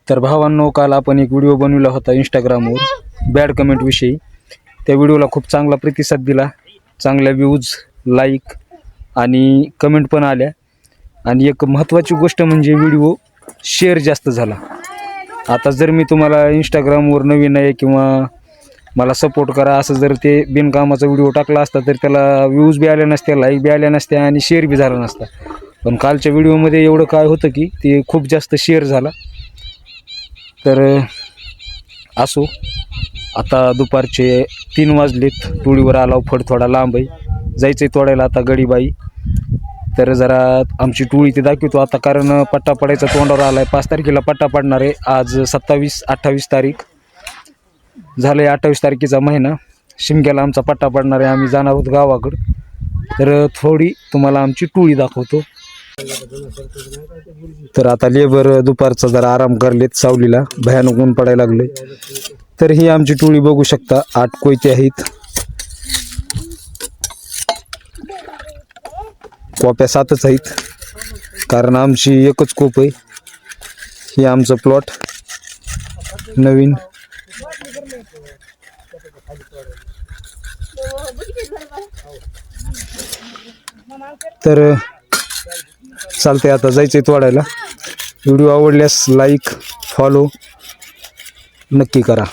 तर भावांनो, काल आपण एक व्हिडिओ बनवला होता इंस्टाग्रामवर बॅड कमेंट विषयी. त्या व्हिडिओला खूप चांगला प्रतिसाद दिला, चांगल्या व्ह्यूज, लाईक आणि कमेंट पण आल्या. आणि एक महत्त्वाची गोष्ट म्हणजे व्हिडिओ शेअर जास्त झाला. आता जर मी तुम्हाला इंस्टाग्रामवर नवीन आहे किंवा मला सपोर्ट करा असं जर ते बिनकामाचा व्हिडिओ टाकला असता तर त्याला व्ह्यूज बी आल्या नसत्या, लाईक बी आल्या नसत्या आणि शेअर बी झाला नसता. पण कालच्या व्हिडिओमध्ये एवढं काय होतं की ते खूप जास्त शेअर झाला. तर असो, आता दुपारचे 3 वाजलेत. टोळीवर आलाव, फड थोडा लांब आहे, जायचं आहे तोडायला आता गडीबाई. तर जरा आमची टोळी ते दाखवतो आता, कारण पट्टा पडायचा तोंडावर आला आहे. 5 तारखेला पट्टा पडणार आहे. आज 27-28 तारीख झालं आहे. 28 तारखेचा महिना. शिमग्याला आमचा पट्टा पडणार आहे. आम्ही जाणार आहोत गावाकडं. तर थोडी तुम्हाला आमची टोळी दाखवतो. तर आता लेबर दुपारचा जरा आराम करलेत सावलीला, भयानक ऊन पडायला लागले. तर ही आमची टोळी बघू शकता, 8 कोयते आहेत. कोप्या 7च आहेत, कारण आमची एकच कोप आहे. हे आमचं प्लॉट नवीन. तर चालते, आता जायचंय तोडायला. व्हिडिओ आवडल्यास लाईक, फॉलो नक्की करा.